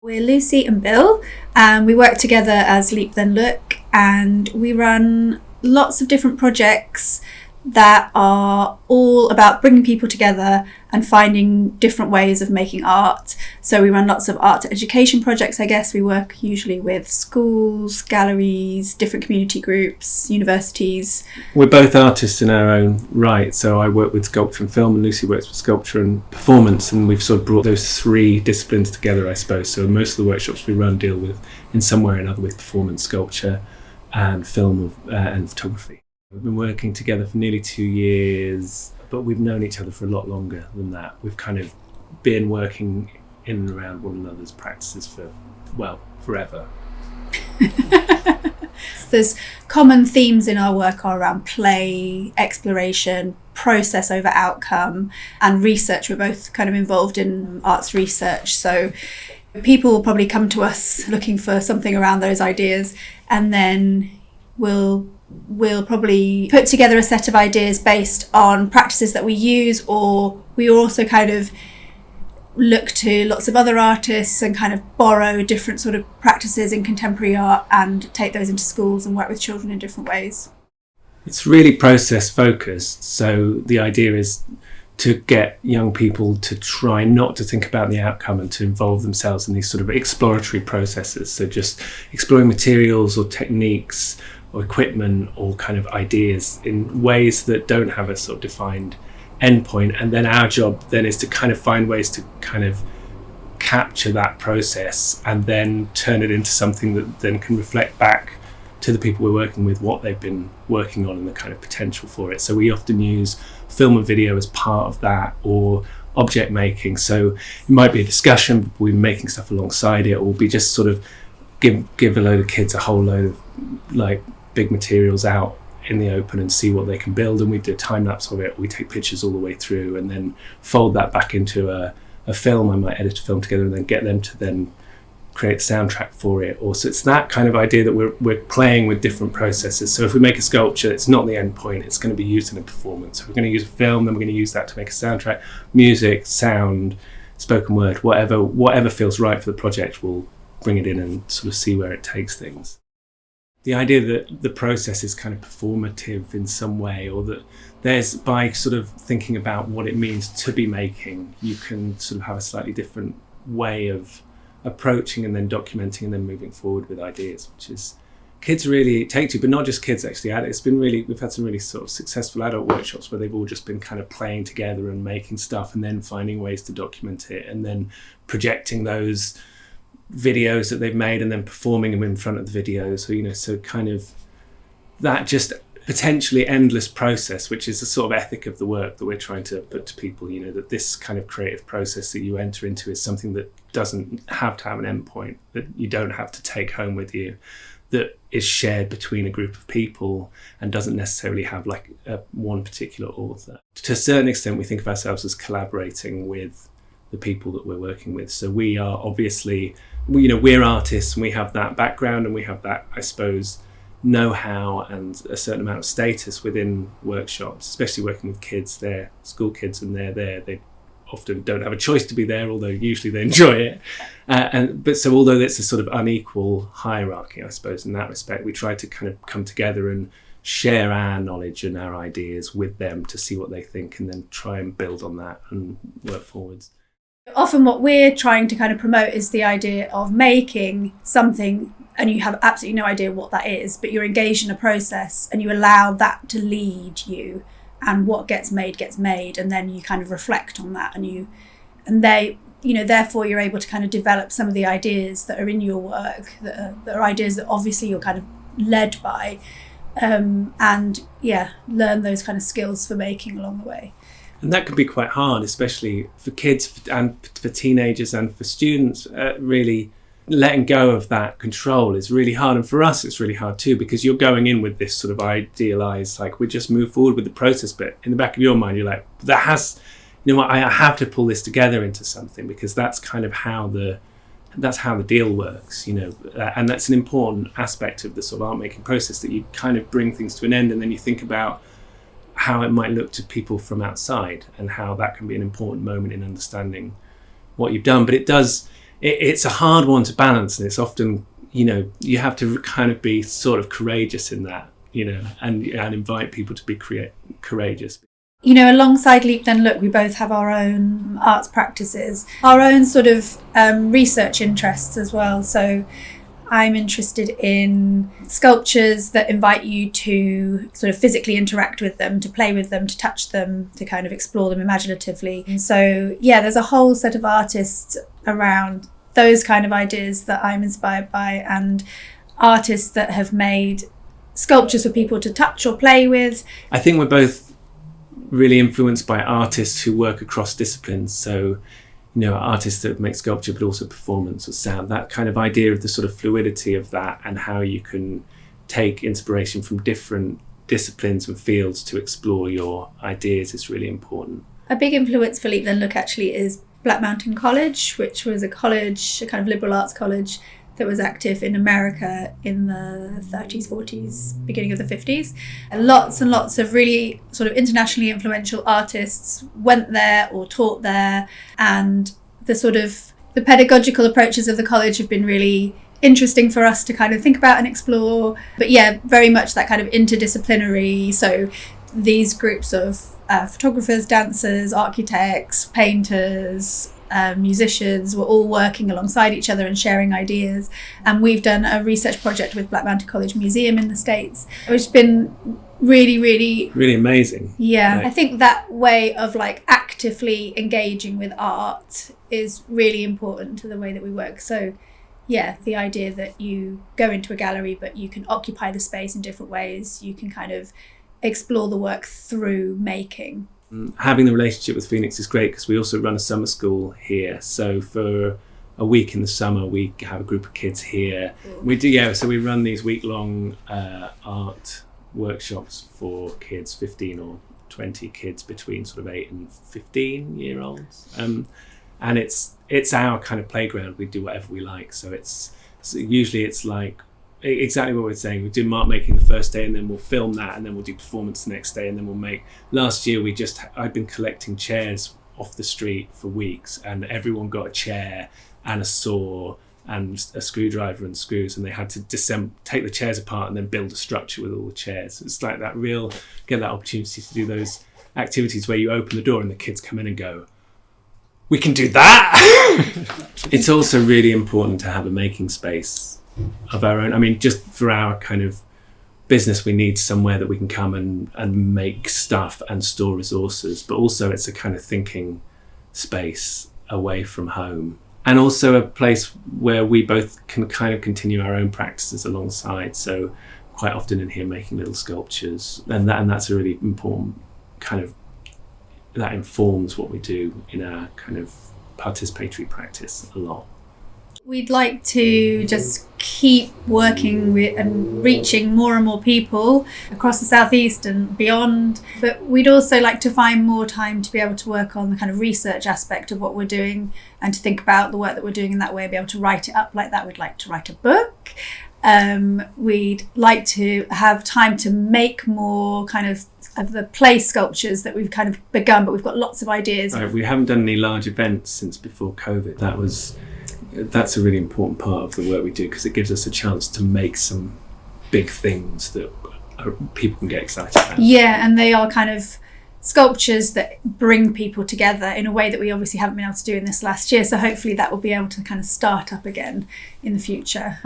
We're Lucy and Bill, and we work together as Leap Then Look, and we run lots of different projects that are all about bringing people together and finding different ways of making art. So we run lots of art to education projects, I guess. We work usually with schools, galleries, different community groups, universities. We're both artists in our own right. So I work with sculpture and film, and Lucy works with sculpture and performance, and we've sort of brought those three disciplines together, I suppose. So most of the workshops we run deal with, in some way or another, with performance, sculpture and film and photography. We've been working together for nearly 2 years, but we've known each other for a lot longer than that. We've kind of been working in and around one another's practices for, well, forever. There's common themes in our work are around play, exploration, process over outcome, and research. We're both kind of involved in arts research, so people will probably come to us looking for something around those ideas, and then we'll probably put together a set of ideas based on practices that we use, or we also kind of look to lots of other artists and kind of borrow different sort of practices in contemporary art and take those into schools and work with children in different ways. It's really process focused, so the idea is to get young people to try not to think about the outcome and to involve themselves in these sort of exploratory processes. So just exploring materials or techniques or equipment or kind of ideas in ways that don't have a sort of defined endpoint. And then our job then is to kind of find ways to kind of capture that process and then turn it into something that then can reflect back to the people we're working with what they've been working on and the kind of potential for it. So we often use film and video as part of that, or object making. So it might be a discussion, we're making stuff alongside it, or be just sort of give a load of kids a whole load of like big materials out in the open and see what they can build, and we do a time lapse of it. We take pictures all the way through and then fold that back into a film. I might edit a film together and then get them to then create a soundtrack for it. Or so it's that kind of idea that we're playing with different processes. So if we make a sculpture, it's not the end point, it's going to be used in a performance. If we're going to use a film, then we're going to use that to make a soundtrack. Music, sound, spoken word, whatever feels right for the project, we'll bring it in and sort of see where it takes things. The idea that the process is kind of performative in some way, or that there's, by sort of thinking about what it means to be making, you can sort of have a slightly different way of approaching and then documenting and then moving forward with ideas, which is kids really take to, but not just kids actually. We've had some really sort of successful adult workshops where they've all just been kind of playing together and making stuff and then finding ways to document it and then projecting those videos that they've made and then performing them in front of the videos. So kind of that just potentially endless process, which is the sort of ethic of the work that we're trying to put to people, that this kind of creative process that you enter into is something that doesn't have to have an endpoint, that you don't have to take home with you, that is shared between a group of people and doesn't necessarily have like one particular author. To a certain extent, we think of ourselves as collaborating with the people that we're working with. So we are obviously, we're artists and we have that background and we have that, I suppose, know-how and a certain amount of status within workshops, especially working with kids. They're school kids and they're there. They often don't have a choice to be there, although usually they enjoy it. But although it's a sort of unequal hierarchy, I suppose, in that respect, we try to kind of come together and share our knowledge and our ideas with them to see what they think and then try and build on that and work forwards. Often what we're trying to kind of promote is the idea of making something and you have absolutely no idea what that is, but you're engaged in a process and you allow that to lead you, and what gets made, and then you kind of reflect on that therefore you're able to kind of develop some of the ideas that are in your work, that are ideas that obviously you're kind of led by, learn those kind of skills for making along the way. And that can be quite hard, especially for kids and for teenagers and for students. Really letting go of that control is really hard. And for us, it's really hard too, because you're going in with this sort of idealized, like, we just move forward with the process. But in the back of your mind, you're like, I have to pull this together into something, because that's kind of how the deal works, and that's an important aspect of the sort of art making process, that you kind of bring things to an end and then you think about how it might look to people from outside and how that can be an important moment in understanding what you've done. But it does it's a hard one to balance, and it's often, you have to kind of be sort of courageous in that, and invite people to be courageous. Alongside Leap Then Look, we both have our own arts practices, our own sort of research interests as well. So I'm interested in sculptures that invite you to sort of physically interact with them, to play with them, to touch them, to kind of explore them imaginatively. And so, there's a whole set of artists around those kind of ideas that I'm inspired by, and artists that have made sculptures for people to touch or play with. I think we're both really influenced by artists who work across disciplines. So, artists that make sculpture, but also performance or sound, that kind of idea of the sort of fluidity of that, and how you can take inspiration from different disciplines and fields to explore your ideas is really important. A big influence for Leap Then Look actually is Black Mountain College, which was a kind of liberal arts college that was active in America in the 30s, 40s, beginning of the 50s. And lots of really sort of internationally influential artists went there or taught there. And the pedagogical approaches of the college have been really interesting for us to kind of think about and explore. But very much that kind of interdisciplinary. So these groups of photographers, dancers, architects, painters, musicians were all working alongside each other and sharing ideas. And we've done a research project with Black Mountain College Museum in the States, which has been really, really, really amazing. I think that way of actively engaging with art is really important to the way that we work. So the idea that you go into a gallery, but you can occupy the space in different ways, you can kind of explore the work through making. Having the relationship with Phoenix is great because we also run a summer school here. So for a week in the summer, we have a group of kids here. We do, so we run these week-long art workshops for kids, 15 or 20 kids between sort of 8 and 15-year-olds. And it's our kind of playground. We do whatever we like. So usually it's like exactly what we're saying. We do mark making the first day, and then we'll film that, and then we'll do performance the next day, and then we'll make. Last year I'd been collecting chairs off the street for weeks, and everyone got a chair and a saw and a screwdriver and screws, and they had to take the chairs apart and then build a structure with all the chairs. It's like get that opportunity to do those activities where you open the door and the kids come in and go, we can do that. It's also really important to have a making space of our own. I mean, just for our kind of business, we need somewhere that we can come and make stuff and store resources, but also it's a kind of thinking space away from home, and also a place where we both can kind of continue our own practices alongside. So quite often in here making little sculptures, and that's a really important kind of, that informs what we do in our kind of participatory practice a lot. We'd like to just keep working with and reaching more and more people across the Southeast and beyond. But we'd also like to find more time to be able to work on the kind of research aspect of what we're doing, and to think about the work that we're doing in that way, be able to write it up like that. We'd like to write a book. We'd like to have time to make more kind of the play sculptures that we've kind of begun, but we've got lots of ideas. Right, we haven't done any large events since before COVID. That's a really important part of the work we do, because it gives us a chance to make some big things that people can get excited about. And they are kind of sculptures that bring people together in a way that we obviously haven't been able to do in this last year. So hopefully that will be able to kind of start up again in the future.